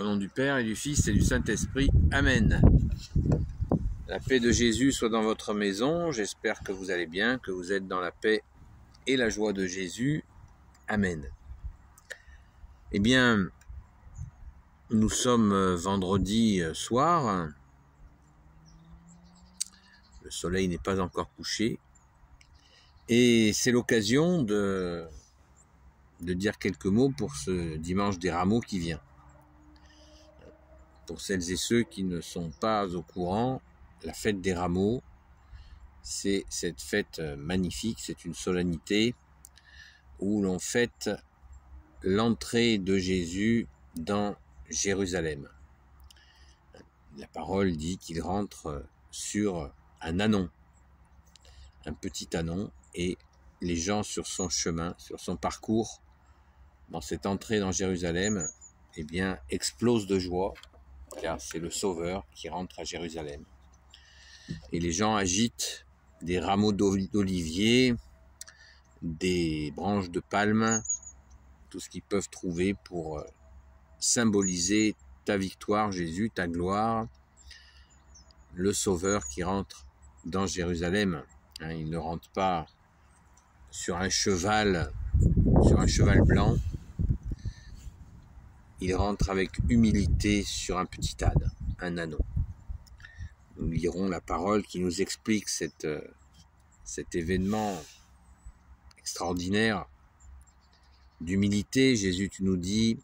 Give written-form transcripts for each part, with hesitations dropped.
Au nom du Père et du Fils et du Saint-Esprit. Amen. La paix de Jésus soit dans votre maison. J'espère que vous allez bien, que vous êtes dans la paix et la joie de Jésus. Amen. Eh bien, nous sommes vendredi soir. Le soleil n'est pas encore couché. Et c'est l'occasion de dire quelques mots pour ce dimanche des Rameaux qui vient. Pour celles et ceux qui ne sont pas au courant, la fête des Rameaux, c'est cette fête magnifique, c'est une solennité où l'on fête l'entrée de Jésus dans Jérusalem. La parole dit qu'il rentre sur un ânon, un petit ânon, et les gens sur son chemin, sur son parcours, dans cette entrée dans Jérusalem, eh bien, explosent de joie, car c'est le Sauveur qui rentre à Jérusalem. Et les gens agitent des rameaux d'olivier, des branches de palme, tout ce qu'ils peuvent trouver pour symboliser ta victoire, Jésus, ta gloire, le Sauveur qui rentre dans Jérusalem. Il ne rentre pas sur un cheval blanc. Il rentre avec humilité sur un petit âne, un ânon. Nous lirons la parole qui nous explique cet événement extraordinaire d'humilité. Jésus, tu nous dis,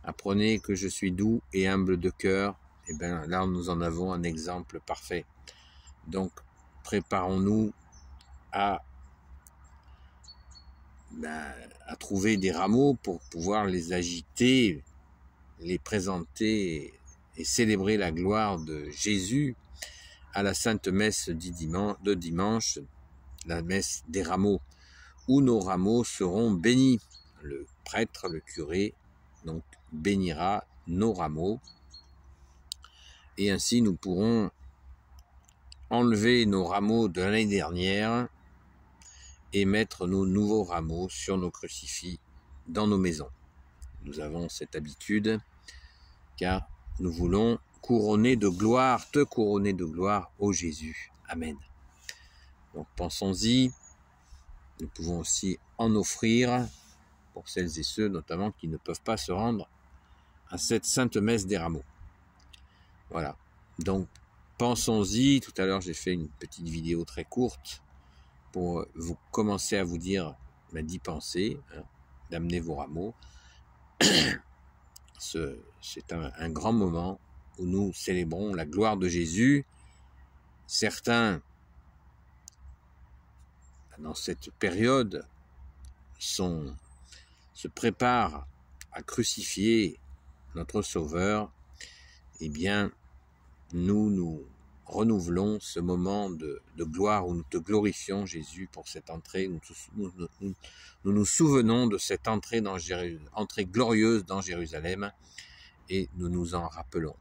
apprenez que je suis doux et humble de cœur. Et bien là, nous en avons un exemple parfait. Donc, préparons-nous à trouver des rameaux pour pouvoir les agiter, les présenter et célébrer la gloire de Jésus à la Sainte Messe de dimanche, la messe des rameaux, où nos rameaux seront bénis. Le prêtre, le curé, donc bénira nos rameaux, et ainsi nous pourrons enlever nos rameaux de l'année dernière et mettre nos nouveaux rameaux sur nos crucifix dans nos maisons. Nous avons cette habitude, car nous voulons couronner de gloire, te couronner de gloire, ô Jésus. Amen. Donc pensons-y, nous pouvons aussi en offrir pour celles et ceux notamment qui ne peuvent pas se rendre à cette sainte messe des rameaux. Voilà, donc pensons-y. Tout à l'heure j'ai fait une petite vidéo très courte pour vous commencer à vous dire d'y penser, d'amener vos rameaux. C'est un grand moment où nous célébrons la gloire de Jésus. Certains, dans cette période, se préparent à crucifier notre Sauveur. Eh bien, nous renouvelons ce moment de gloire où nous te glorifions, Jésus, pour cette entrée. Nous nous souvenons de cette entrée glorieuse dans Jérusalem, et nous nous en rappelons.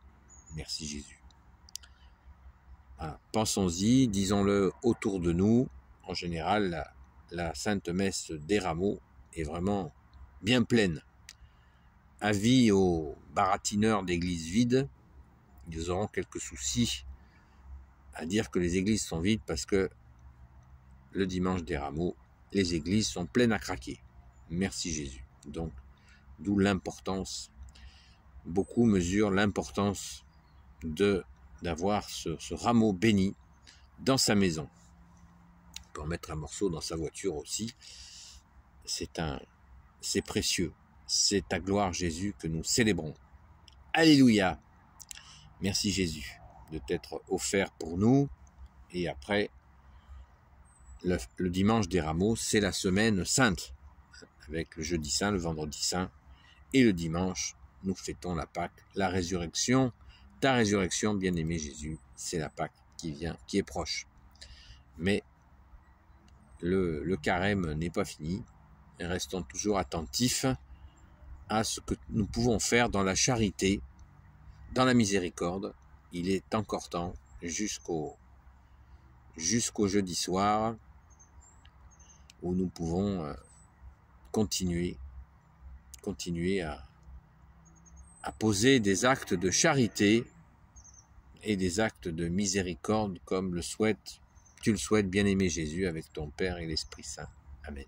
Merci Jésus. Voilà. Pensons-y, disons-le autour de nous. En général, la Sainte Messe des Rameaux est vraiment bien pleine. Avis aux baratineurs d'églises vides, ils auront quelques soucis à dire que les églises sont vides, parce que le dimanche des Rameaux, les églises sont pleines à craquer. Merci Jésus. Donc, d'où l'importance, beaucoup mesurent l'importance d'avoir ce rameau béni dans sa maison. On peut en mettre un morceau dans sa voiture aussi. C'est précieux. C'est ta gloire, Jésus, que nous célébrons. Alléluia. Merci Jésus de t'être offert pour nous. Et après, le dimanche des Rameaux, c'est la semaine sainte, avec le jeudi saint, le vendredi saint, et le dimanche, nous fêtons la Pâque, la résurrection. Ta résurrection, bien-aimé Jésus, c'est la Pâque qui vient, qui est proche. Mais le carême n'est pas fini. Et restons toujours attentifs à ce que nous pouvons faire dans la charité, dans la miséricorde. Il est encore temps, jusqu'au jeudi soir, où nous pouvons continuer à poser des actes de charité et des actes de miséricorde comme tu le souhaites, bien-aimé Jésus, avec ton Père et l'Esprit Saint. Amen.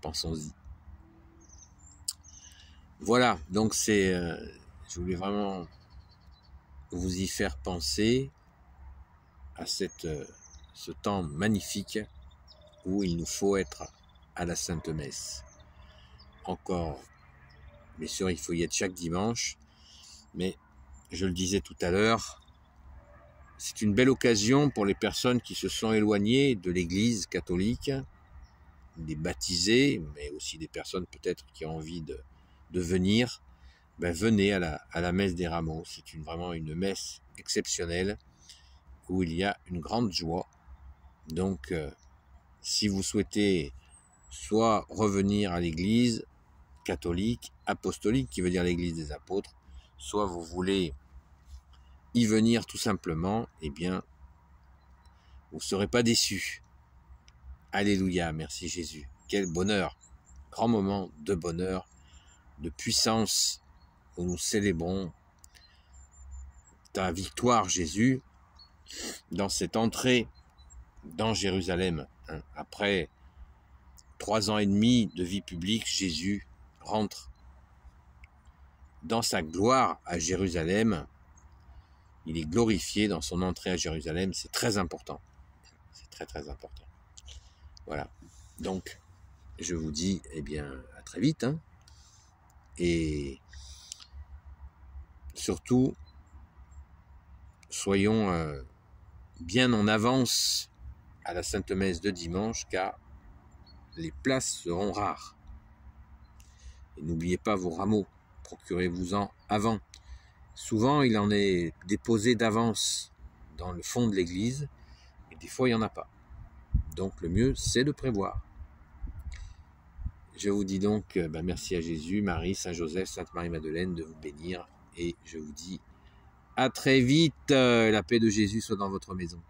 Pensons-y. Voilà, donc je voulais vraiment vous y faire penser à ce temps magnifique où il nous faut être à la Sainte Messe. Encore, bien sûr, il faut y être chaque dimanche, mais je le disais tout à l'heure, c'est une belle occasion pour les personnes qui se sont éloignées de l'Église catholique, des baptisés, mais aussi des personnes peut-être qui ont envie de venir. Venez à la messe des rameaux. C'est vraiment une messe exceptionnelle où il y a une grande joie. Donc, si vous souhaitez soit revenir à l'Église catholique, apostolique, qui veut dire l'Église des apôtres, soit vous voulez y venir tout simplement, eh bien, vous ne serez pas déçus. Alléluia, merci Jésus. Quel bonheur, grand moment de bonheur, de puissance, où nous célébrons ta victoire, Jésus, dans cette entrée dans Jérusalem. Après 3 ans et demi de vie publique, Jésus rentre dans sa gloire à Jérusalem. Il est glorifié dans son entrée à Jérusalem. C'est très important. C'est très très important. Voilà. Donc, je vous dis, eh bien, à très vite. Et surtout, soyons bien en avance à la Sainte Messe de dimanche, car les places seront rares. Et n'oubliez pas vos rameaux, procurez-vous-en avant. Souvent, il en est déposé d'avance dans le fond de l'église, et des fois, il n'y en a pas. Donc, le mieux, c'est de prévoir. Je vous dis donc merci à Jésus, Marie, Saint Joseph, Sainte Marie-Madeleine de vous bénir, et je vous dis à très vite. La paix de Jésus soit dans votre maison.